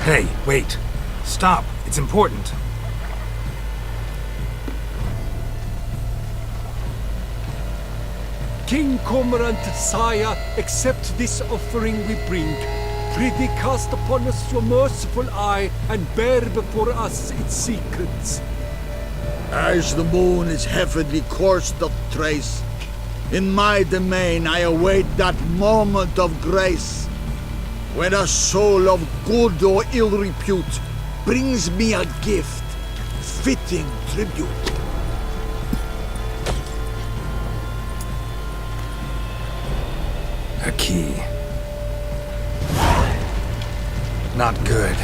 Hey, wait. Stop. It's important. King Cormorant Sire, accept this offering we bring. Prithee cast upon us your merciful eye, and bear before us its secrets. As the moon its heavenly course doth trace, in my domain I await that moment of grace, when a soul of good or ill repute brings me a gift, fitting tribute. A key. Not good.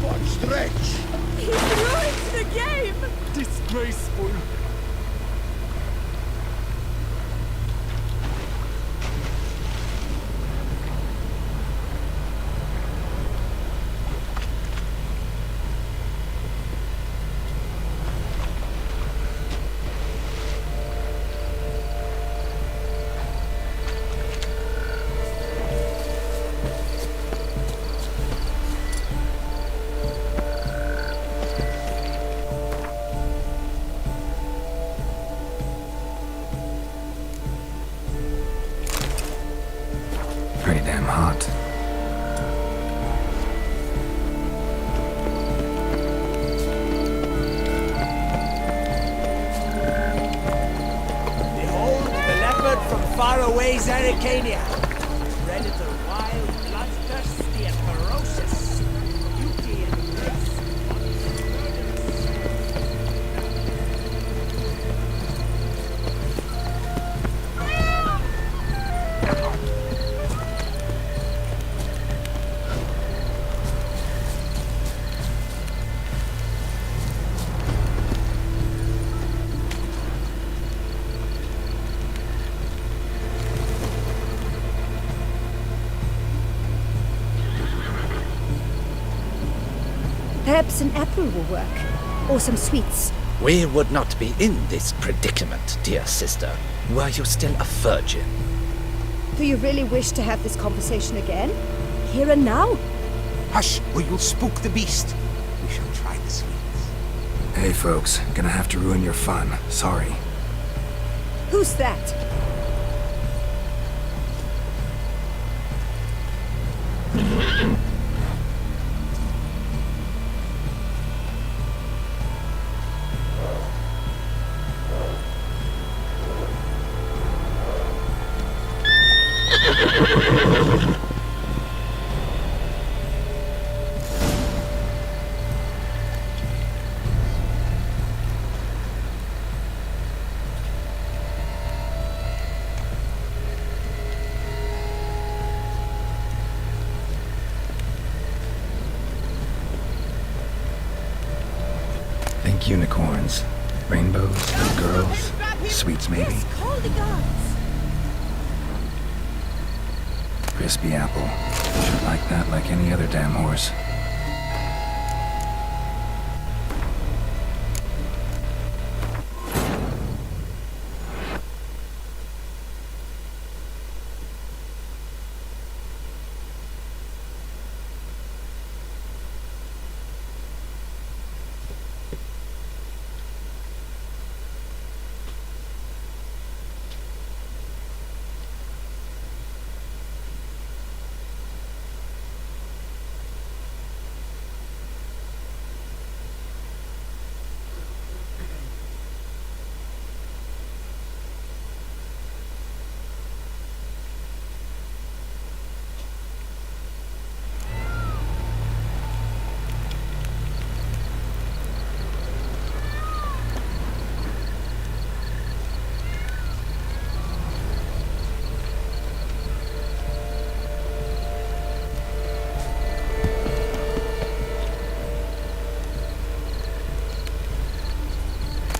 One stretch. He ruined the game! Disgraceful. Pretty damn hot. Behold the leopard from faraway Zerrikania. Predator wild, bloodthirsty, and ferocious. Beauty and grace. Perhaps an apple will work. Or some sweets. We would not be in this predicament, dear sister, were you still a virgin. Do you really wish to have this conversation again? Here and now? Hush, or you'll spook the beast. We shall try the sweets. Hey folks, gonna have to ruin your fun. Sorry. Who's that? Think unicorns, rainbows, girls, sweets maybe. Yes, call the guards. Crispy apple. Should like that like any other damn horse.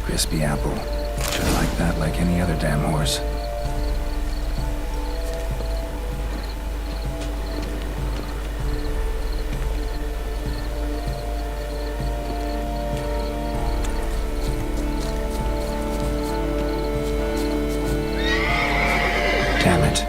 Crispy apple. Should like that like any other damn horse. Damn it.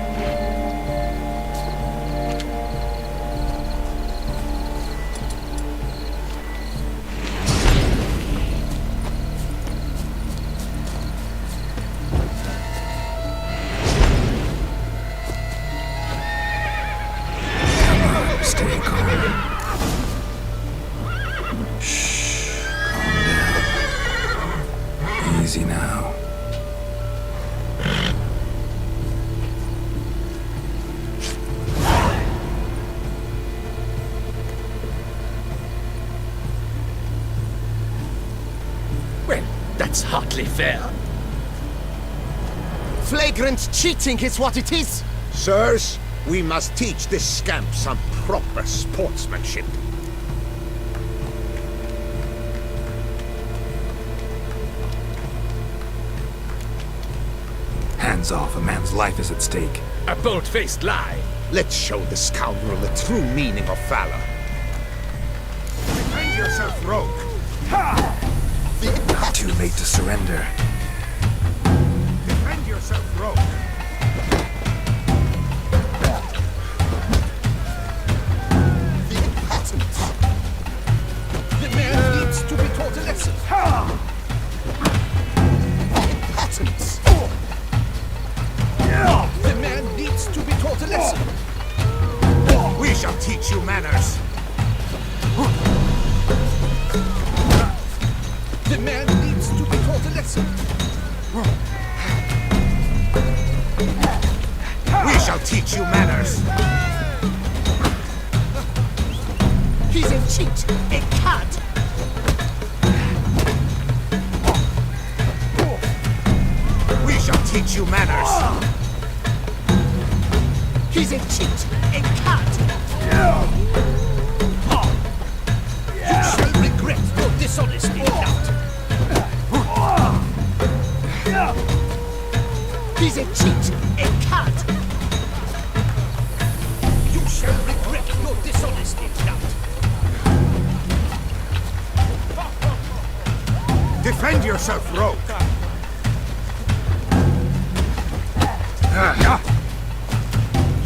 hardly fair. Flagrant cheating is what it is. Sirs, we must teach this scamp some proper sportsmanship. Hands off, a man's life is at stake. A bold-faced lie. Let's show the scoundrel the true meaning of valor. Defend yourself, rogue! Too late to surrender. Defend yourself, rogue! The man needs to be taught a lesson. Patents. The man needs to be taught a lesson. We shall teach you manners. The man needs to be taught a lesson. We shall teach you manners. He's a cheat, a cad. We shall teach you manners. He's a cheat, a cad. You shall regret your dishonesty, lad. He's a cheat, a cad. You shall regret your dishonesty, lad. Defend yourself, rogue!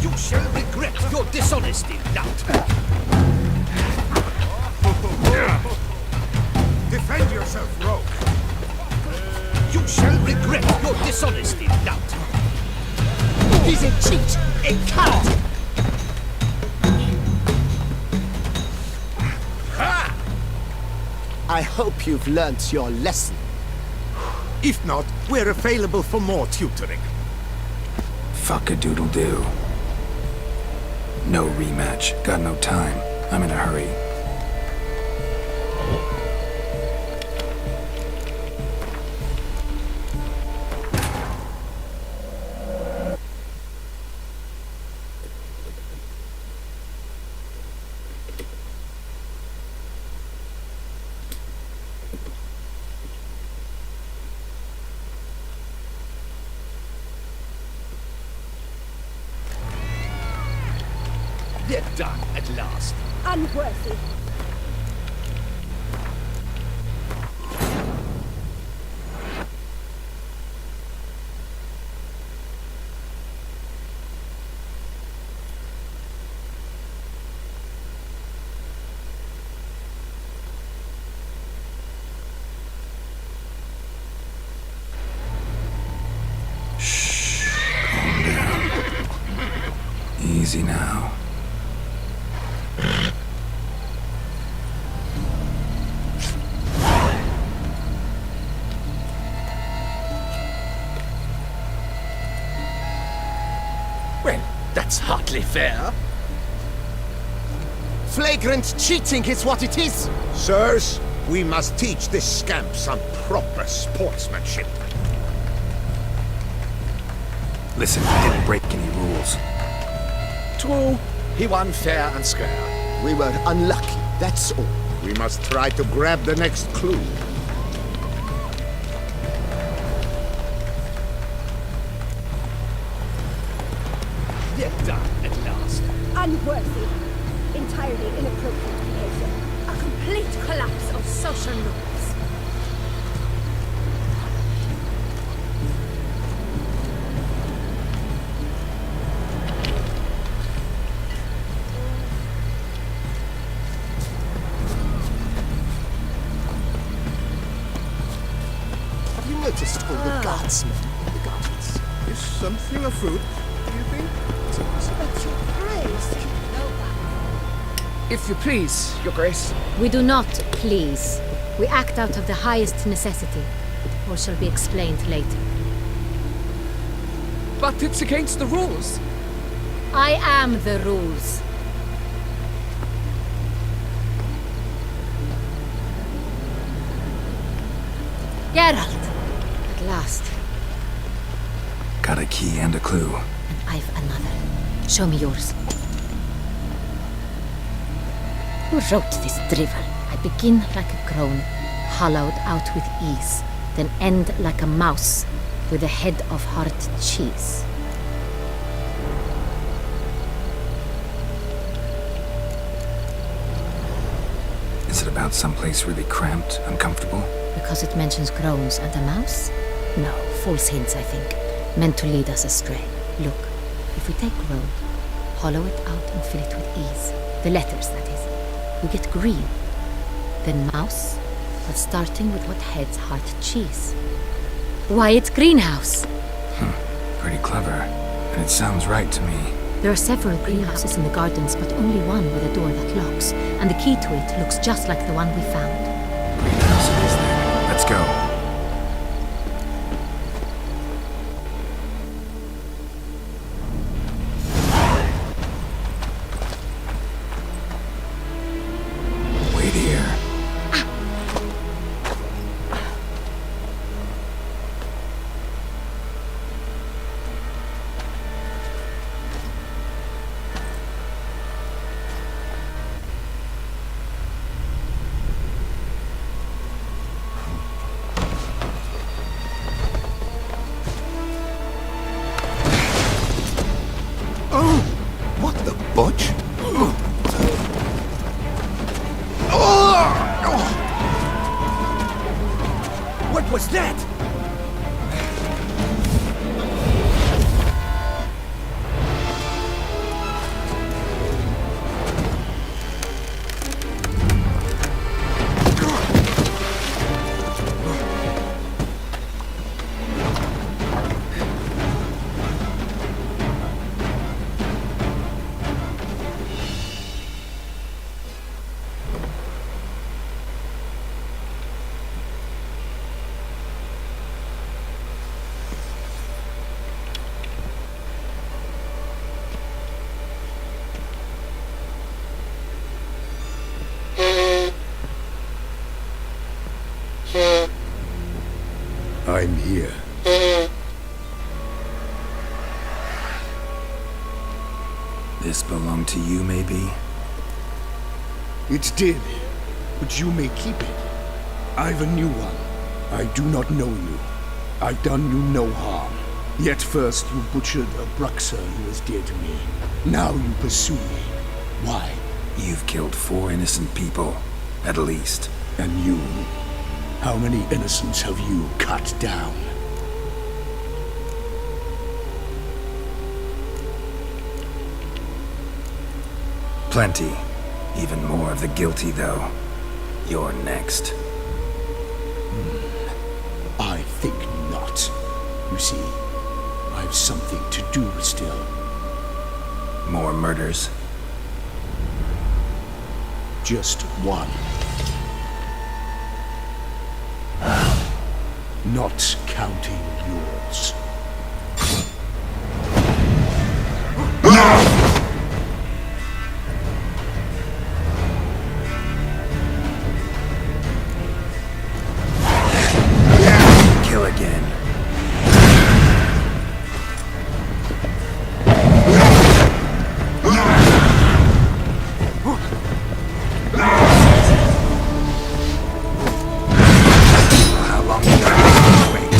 You shall regret your dishonesty, lad. Defend yourself, rogue! You shall regret your dishonesty, lad. He's a cheat, a cad. I hope you've learnt your lesson. If not, we're available for more tutoring. Fuck-a-doodle-doo. No rematch. Got no time. I'm in a hurry. They're done at last. Unworthy. Easy now. Well, that's hardly fair. Flagrant cheating is what it is. Sirs, we must teach this scamp some proper sportsmanship. Listen, I didn't break any rules. True, he won fair and square. We were unlucky, that's all. We must try to grab the next clue. They're done at last. Unworthy. Entirely inappropriate behavior. A complete collapse of social norms. Have you noticed all the guardsmen in the gardens? Is something afoot, do you think? But your grace. If you please, Your Grace. We do not please. We act out of the highest necessity, or shall be explained later. But it's against the rules. I am the rules. Geralt, fast. Got a key and a clue. And I've another. Show me yours. Who wrote this drivel? I begin like a crone, hollowed out with ease, then end like a mouse with a head of hard cheese. Is it about someplace really cramped, uncomfortable? Because it mentions crones and a mouse? No, false hints, I think. Meant to lead us astray. Look, if we take road, hollow it out and fill it with ease. The letters, that is. We get green. Then mouse, but starting with what heads heart cheese. Why, it's greenhouse! Pretty clever. And it sounds right to me. There are several greenhouses in the gardens, but only one with a door that locks, and the key to it looks just like the one we found. Greenhouse it is then. Let's go. Wait here. What the butch? What was that? I'm here. This belonged to you, maybe? It did, but you may keep it. I've a new one. I do not know you. I've done you no harm. Yet first you butchered a Bruxer who was dear to me. Now you pursue me. Why? You've killed 4 innocent people, at least. And you? How many innocents have you cut down? Plenty. Even more of the guilty, though. You're next. I think not. You see, I've something to do still. More murders? Just one. Not counting yours. Kill again. How long do you wait?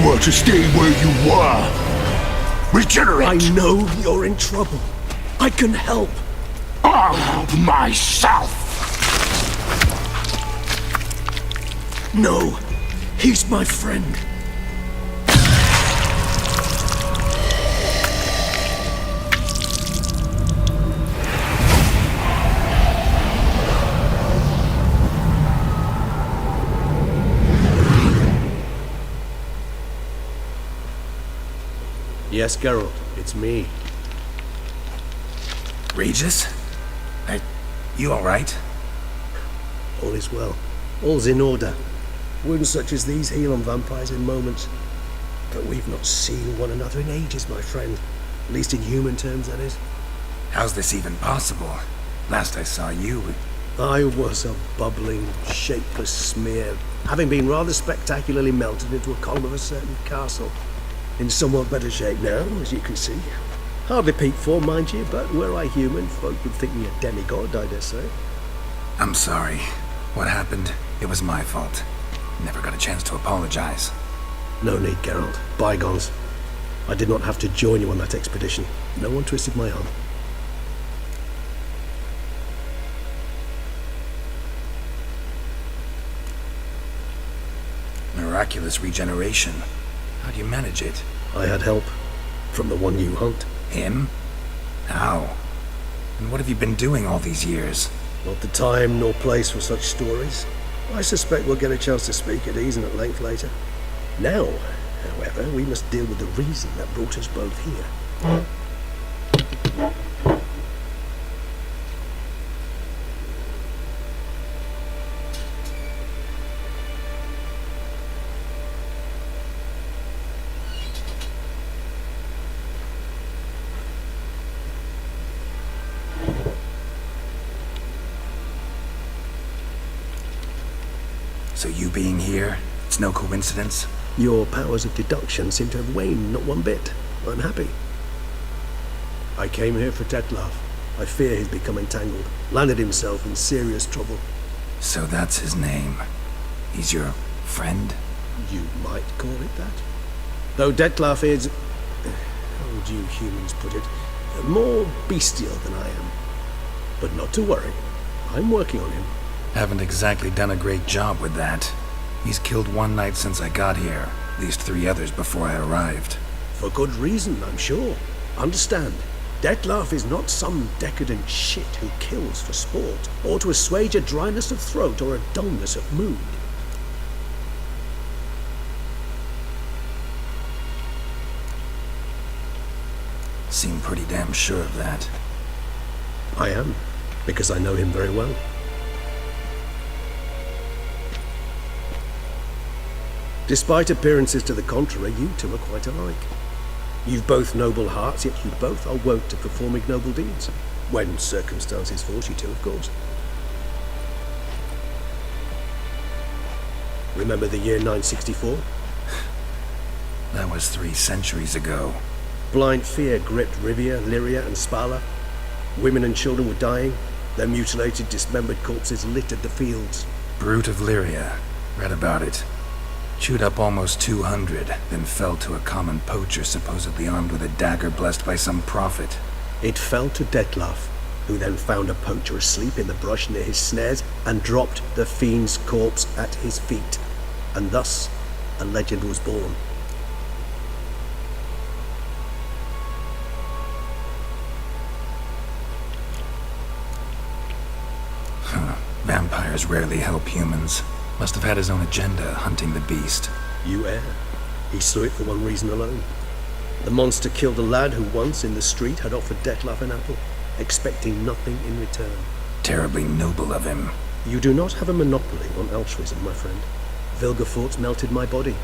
were to stay where you were. Regenerate! I know you're in trouble. I can help. Of myself! No, he's my friend. Yes, Geralt, it's me. Regis? You alright? All is well. All's in order. Wounds such as these heal on vampires in moments. But we've not seen one another in ages, my friend. At least in human terms, that is. How's this even possible? Last I saw you... I was a bubbling, shapeless smear, having been rather spectacularly melted into a column of a certain castle. In somewhat better shape now, as you can see. Hardly peak form, mind you, but were I human, folk would think me a demigod, I dare say. I'm sorry. What happened, it was my fault. Never got a chance to apologize. No need, Geralt. Bygones. I did not have to join you on that expedition. No one twisted my arm. Miraculous regeneration. How do you manage it? I had help. From the one you hunt. Him? How? And what have you been doing all these years? Not the time nor place for such stories. I suspect we'll get a chance to speak at ease and at length later. Now, however, we must deal with the reason that brought us both here. So you being here, it's no coincidence? Your powers of deduction seem to have waned not one bit. I'm happy. I came here for Dettlaff. I fear he's become entangled, landed himself in serious trouble. So that's his name. He's your friend? You might call it that. Though Dettlaff is, how would you humans put it, more bestial than I am. But not to worry. I'm working on him. Haven't exactly done a great job with that. He's killed one knight since I got here, at least 3 others before I arrived. For good reason, I'm sure. Understand, Dettlaff is not some decadent shit who kills for sport, or to assuage a dryness of throat or a dullness of mood. Seem pretty damn sure of that. I am, because I know him very well. Despite appearances to the contrary, you two are quite alike. You've both noble hearts, yet you both are wont to perform ignoble deeds. When circumstances force you to, of course. Remember the year 964? That was 3 centuries ago. Blind fear gripped Rivia, Lyria, and Spala. Women and children were dying. Their mutilated, dismembered corpses littered the fields. Brute of Lyria. Read about it. Chewed up almost 200, then fell to a common poacher supposedly armed with a dagger blessed by some prophet. It fell to Dettlaff, who then found a poacher asleep in the brush near his snares and dropped the fiend's corpse at his feet. And thus, a legend was born. Vampires rarely help humans. Must have had his own agenda, hunting the beast. You err. He slew it for one reason alone. The monster killed a lad who once, in the street, had offered Dettlaff an apple, expecting nothing in return. Terribly noble of him. You do not have a monopoly on altruism, my friend. Vilgefortz melted my body.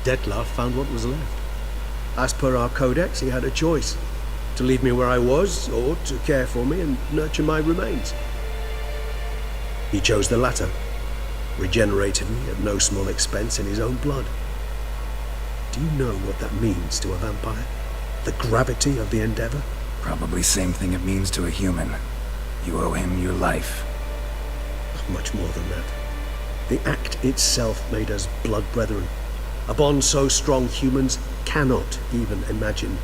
Dettlaff found what was left. As per our codex, he had a choice. To leave me where I was, or to care for me and nurture my remains. He chose the latter. Regenerated me at no small expense in his own blood. Do you know what that means to a vampire? The gravity of the endeavor? Probably same thing it means to a human. You owe him your life. Much more than that. The act itself made us blood brethren. A bond so strong humans cannot even imagine.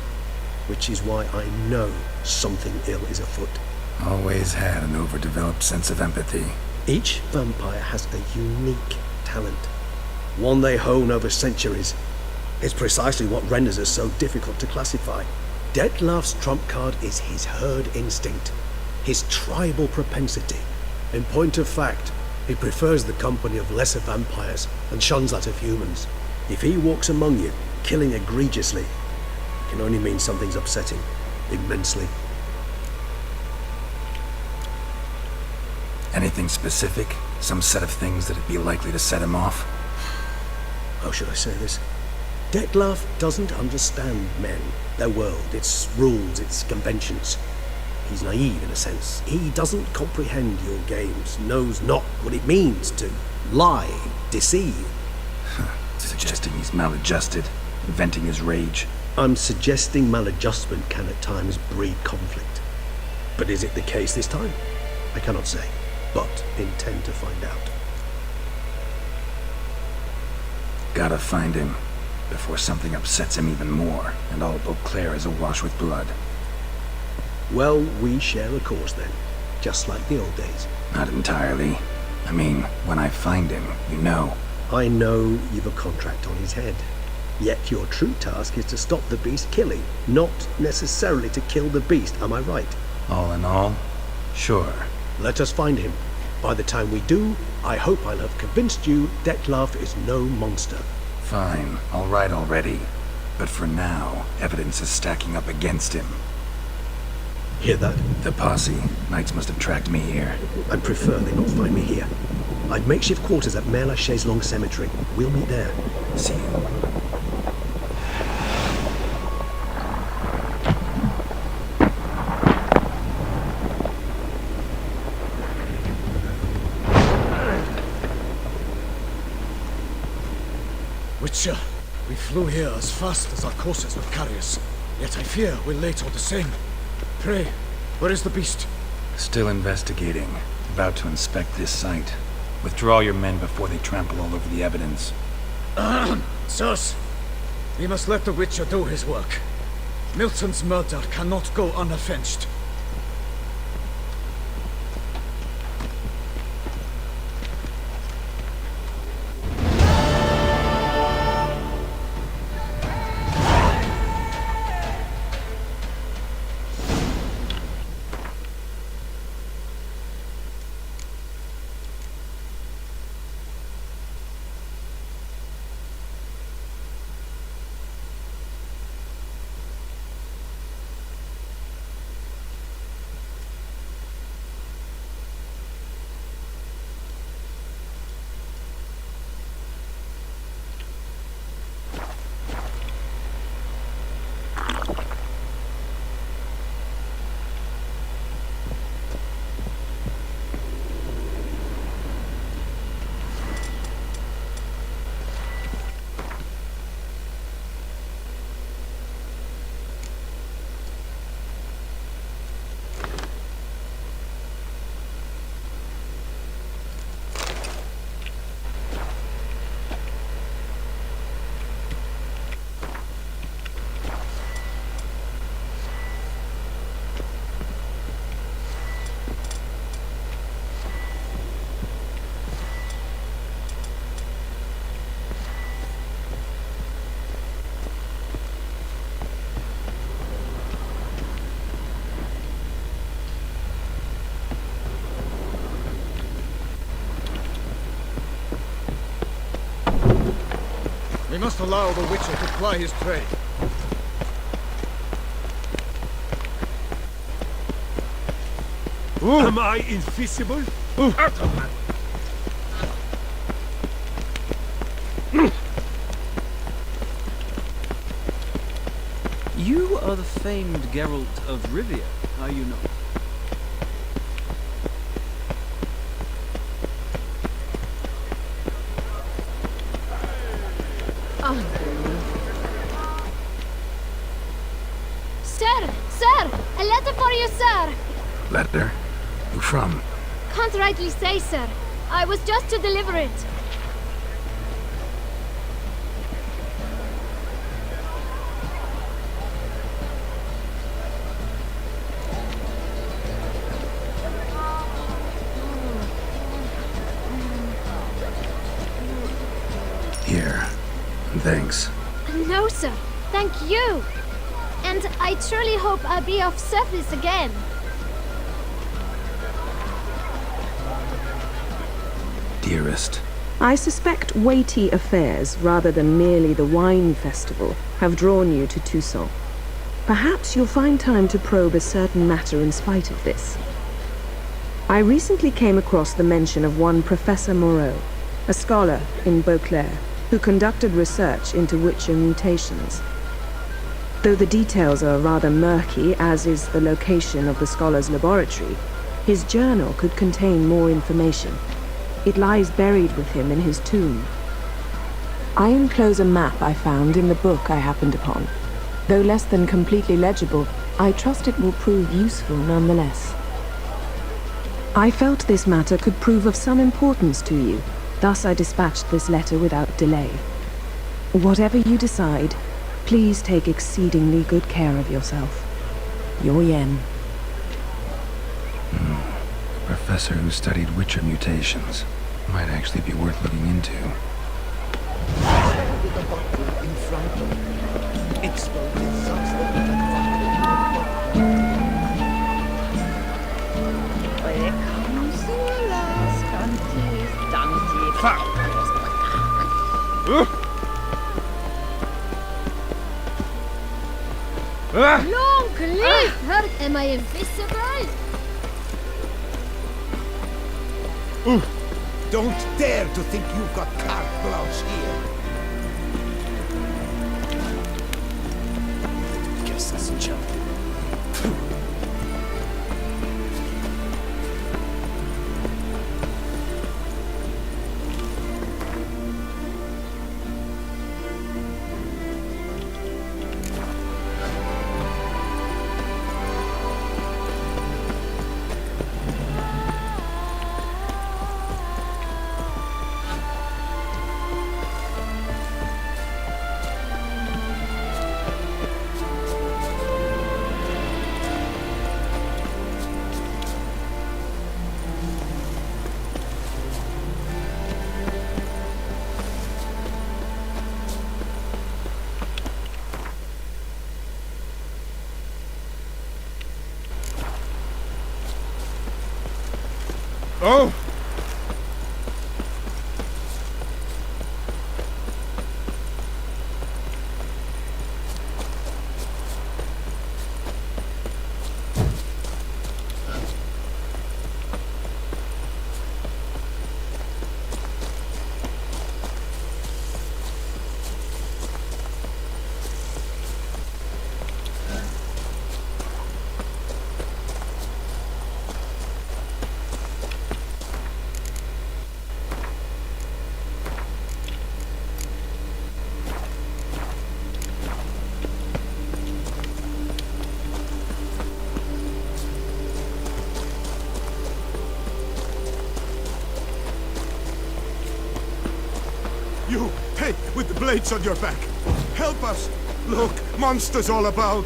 Which is why I know something ill is afoot. Always had an overdeveloped sense of empathy. Each vampire has a unique talent, one they hone over centuries. It's precisely what renders us so difficult to classify. Dettlaff's trump card is his herd instinct, his tribal propensity. In point of fact, he prefers the company of lesser vampires and shuns that of humans. If he walks among you, killing egregiously, it can only mean something's upsetting, immensely. Anything specific? Some set of things that'd be likely to set him off? How should I say this? Dettlaff doesn't understand men, their world, its rules, its conventions. He's naive in a sense. He doesn't comprehend your games, knows not what it means to lie, deceive. Suggesting he's maladjusted, venting his rage. I'm suggesting maladjustment can at times breed conflict. But is it the case this time? I cannot say, but intend to find out. Gotta find him, before something upsets him even more, and all Beauclair is awash with blood. Well, we share a cause then, just like the old days. Not entirely. I mean, when I find him, you know. I know you've a contract on his head. Yet your true task is to stop the beast killing, not necessarily to kill the beast, am I right? All in all, sure. Let us find him. By the time we do, I hope I'll have convinced you Dettlaff is no monster. Fine, all right already. But for now, evidence is stacking up against him. Hear that? The posse. Knights must have tracked me here. I'd prefer they not find me here. I've makeshift quarters at Mère Lachaise Long Cemetery. We'll meet there. See you. Witcher, we flew here as fast as our courses would carry us. Yet I fear we're late all the same. Pray, where is the beast? Still investigating. About to inspect this site. Withdraw your men before they trample all over the evidence. Sirs, we must let the Witcher do his work. Milton's murder cannot go unavenged. We must allow the Witcher to ply his trade. Am I invisible? You are the famed Geralt of Rivia, are you not? Sir! A letter for you, sir! Letter? Who from? Can't rightly say, sir. I was just to deliver it. thanks. No, sir. Thank you. And I truly hope I'll be of service again. Dearest. I suspect weighty affairs, rather than merely the wine festival, have drawn you to Toussaint. Perhaps you'll find time to probe a certain matter in spite of this. I recently came across the mention of one Professor Moreau, a scholar in Beauclair, who conducted research into Witcher mutations. Though the details are rather murky, as is the location of the scholar's laboratory, his journal could contain more information. It lies buried with him in his tomb. I enclose a map I found in the book I happened upon. Though less than completely legible, I trust it will prove useful nonetheless. I felt this matter could prove of some importance to you, thus I dispatched this letter without delay. Whatever you decide, please take exceedingly good care of yourself. Your Yen. Professor who studied Witcher mutations. Might actually be worth looking into. In front of me. Exploded substance. Here comes the last Long live her! Am I invisible? Don't dare to think you've got carte blanche here. Guess that's a joke. Oh! You, hey, with the blades on your back. Help us. Look, monsters all about.